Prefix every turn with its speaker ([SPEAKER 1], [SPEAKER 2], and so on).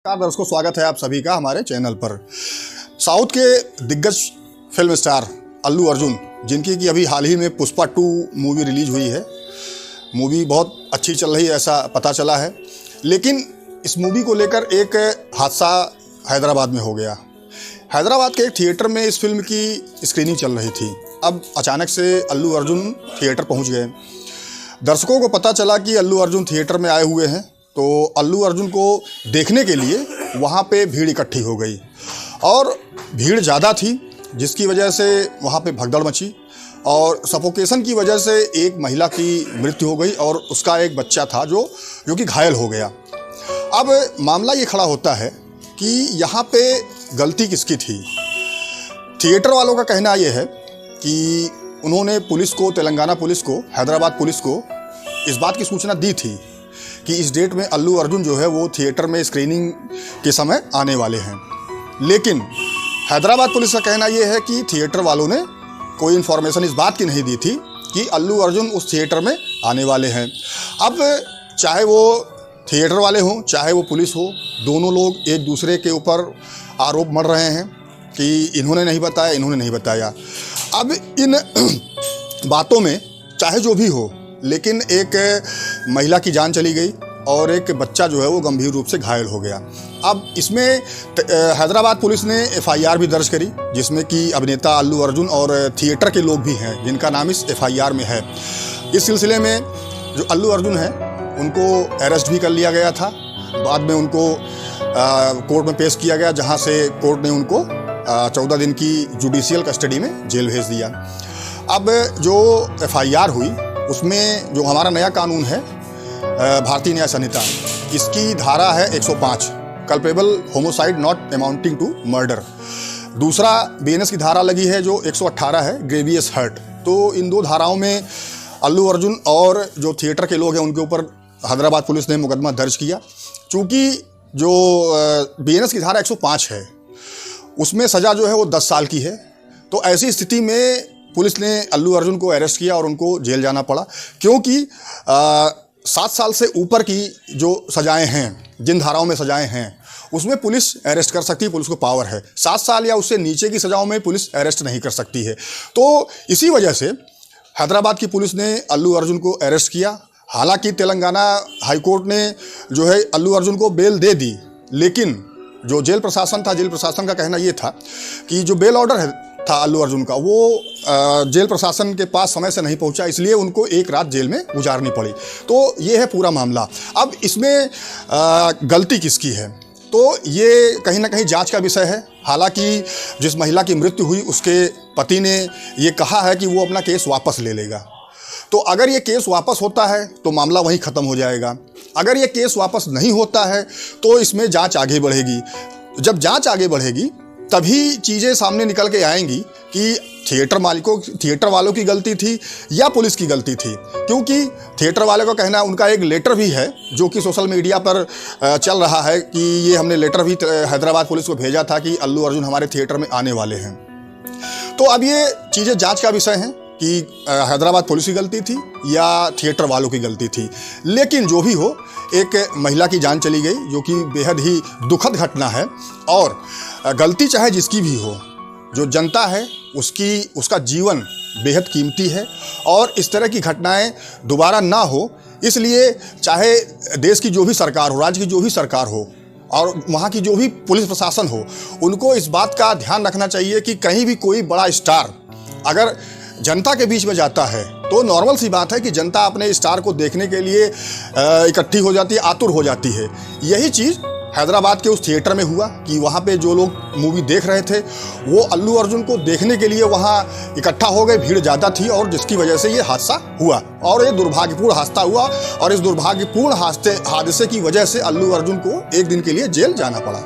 [SPEAKER 1] दर्शकों, स्वागत है आप सभी का हमारे चैनल पर। साउथ के दिग्गज फिल्म स्टार अल्लू अर्जुन, जिनकी कि अभी हाल ही में पुष्पा 2 मूवी रिलीज हुई है। मूवी बहुत अच्छी चल रही है ऐसा पता चला है, लेकिन इस मूवी को लेकर एक हादसा हैदराबाद में हो गया। हैदराबाद के एक थिएटर में इस फिल्म की स्क्रीनिंग चल रही थी। अब अचानक से अल्लू अर्जुन थिएटर पहुंच गए। दर्शकों को पता चला कि अल्लू अर्जुन थिएटर में आए हुए हैं, तो अल्लू अर्जुन को देखने के लिए वहाँ पे भीड़ इकट्ठी हो गई और भीड़ ज़्यादा थी, जिसकी वजह से वहाँ पे भगदड़ मची और सफोकेशन की वजह से एक महिला की मृत्यु हो गई और उसका एक बच्चा था जो कि घायल हो गया। अब मामला ये खड़ा होता है कि यहाँ पे गलती किसकी थी। थिएटर वालों का कहना ये है कि उन्होंने पुलिस को, तेलंगाना पुलिस को, हैदराबाद पुलिस को इस बात की सूचना दी थी कि इस डेट में अल्लू अर्जुन जो है वो थिएटर में स्क्रीनिंग के समय आने वाले हैं। लेकिन हैदराबाद पुलिस का कहना ये है कि थिएटर वालों ने कोई इन्फॉर्मेशन इस बात की नहीं दी थी कि अल्लू अर्जुन उस थिएटर में आने वाले हैं। अब चाहे वो थिएटर वाले हों, चाहे वो पुलिस हो, दोनों लोग एक दूसरे के ऊपर आरोप मढ़ रहे हैं कि इन्होंने नहीं बताया, इन्होंने नहीं बताया। अब इन बातों में चाहे जो भी हो, लेकिन एक महिला की जान चली गई और एक बच्चा जो है वो गंभीर रूप से घायल हो गया। अब इसमें हैदराबाद पुलिस ने FIR भी दर्ज करी, जिसमें कि अभिनेता अल्लू अर्जुन और थिएटर के लोग भी हैं जिनका नाम इस FIR में है। इस सिलसिले में जो अल्लू अर्जुन हैं उनको अरेस्ट भी कर लिया गया था। बाद में उनको कोर्ट में पेश किया गया, जहां से कोर्ट ने उनको 14 दिन की जुडिशियल कस्टडी में जेल भेज दिया। अब जो FIR हुई उसमें जो हमारा नया कानून है भारतीय न्याय संहिता, इसकी धारा है 105, culpable homicide not amounting to murder. दूसरा BNS की धारा लगी है जो 118 है, ग्रेवियस हर्ट। तो इन दो धाराओं में अल्लू अर्जुन और जो थिएटर के लोग हैं उनके ऊपर हैदराबाद पुलिस ने मुकदमा दर्ज किया। चूँकि जो BNS की धारा 105 है उसमें सज़ा जो है वो 10 साल की है, तो ऐसी स्थिति में पुलिस ने अल्लू अर्जुन को अरेस्ट किया और उनको जेल जाना पड़ा, क्योंकि 7 साल से ऊपर की जो सजाएं हैं, जिन धाराओं में सजाएं हैं, उसमें पुलिस अरेस्ट कर सकती है, पुलिस को पावर है। 7 साल या उससे नीचे की सजाओं में पुलिस अरेस्ट नहीं कर सकती है। तो इसी वजह से हैदराबाद की पुलिस ने अल्लू अर्जुन को अरेस्ट किया। हालांकि तेलंगाना हाईकोर्ट ने जो है अल्लू अर्जुन को बेल दे दी, लेकिन जो जेल प्रशासन था, जेल प्रशासन का कहना ये था कि जो बेल ऑर्डर था अल्लू अर्जुन का, वो जेल प्रशासन के पास समय से नहीं पहुंचा, इसलिए उनको एक रात जेल में गुजारनी पड़ी। तो ये है पूरा मामला। अब इसमें गलती किसकी है, तो ये कहीं ना कहीं जांच का विषय है। हालांकि जिस महिला की मृत्यु हुई उसके पति ने ये कहा है कि वो अपना केस वापस ले लेगा। तो अगर ये केस वापस होता है तो मामला वहीं ख़त्म हो जाएगा। अगर ये केस वापस नहीं होता है तो इसमें जांच आगे बढ़ेगी। जब जांच आगे बढ़ेगी तभी चीज़ें सामने निकल के आएंगी कि थिएटर वालों की गलती थी या पुलिस की गलती थी। क्योंकि थिएटर वाले का कहना है, उनका एक लेटर भी है जो कि सोशल मीडिया पर चल रहा है कि ये हमने लेटर भी हैदराबाद पुलिस को भेजा था कि अल्लू अर्जुन हमारे थिएटर में आने वाले हैं। तो अब ये चीज़ें जांच का विषय हैं कि हैदराबाद पुलिस की गलती थी या थिएटर वालों की गलती थी। लेकिन जो भी हो, एक महिला की जान चली गई, जो कि बेहद ही दुखद घटना है। और गलती चाहे जिसकी भी हो, जो जनता है उसका जीवन बेहद कीमती है और इस तरह की घटनाएं दोबारा ना हो, इसलिए चाहे देश की जो भी सरकार हो, राज्य की जो भी सरकार हो और वहाँ की जो भी पुलिस प्रशासन हो, उनको इस बात का ध्यान रखना चाहिए कि कहीं भी कोई बड़ा स्टार अगर जनता के बीच में जाता है तो नॉर्मल सी बात है कि जनता अपने स्टार को देखने के लिए इकट्ठी हो जाती है, आतुर हो जाती है। यही चीज़ हैदराबाद के उस थिएटर में हुआ कि वहाँ पे जो लोग मूवी देख रहे थे वो अल्लू अर्जुन को देखने के लिए वहाँ इकट्ठा हो गए। भीड़ ज़्यादा थी और जिसकी वजह से ये हादसा हुआ और ये दुर्भाग्यपूर्ण हादसा हुआ। और इस दुर्भाग्यपूर्ण हादसे की वजह से अल्लू अर्जुन को एक दिन के लिए जेल जाना पड़ा।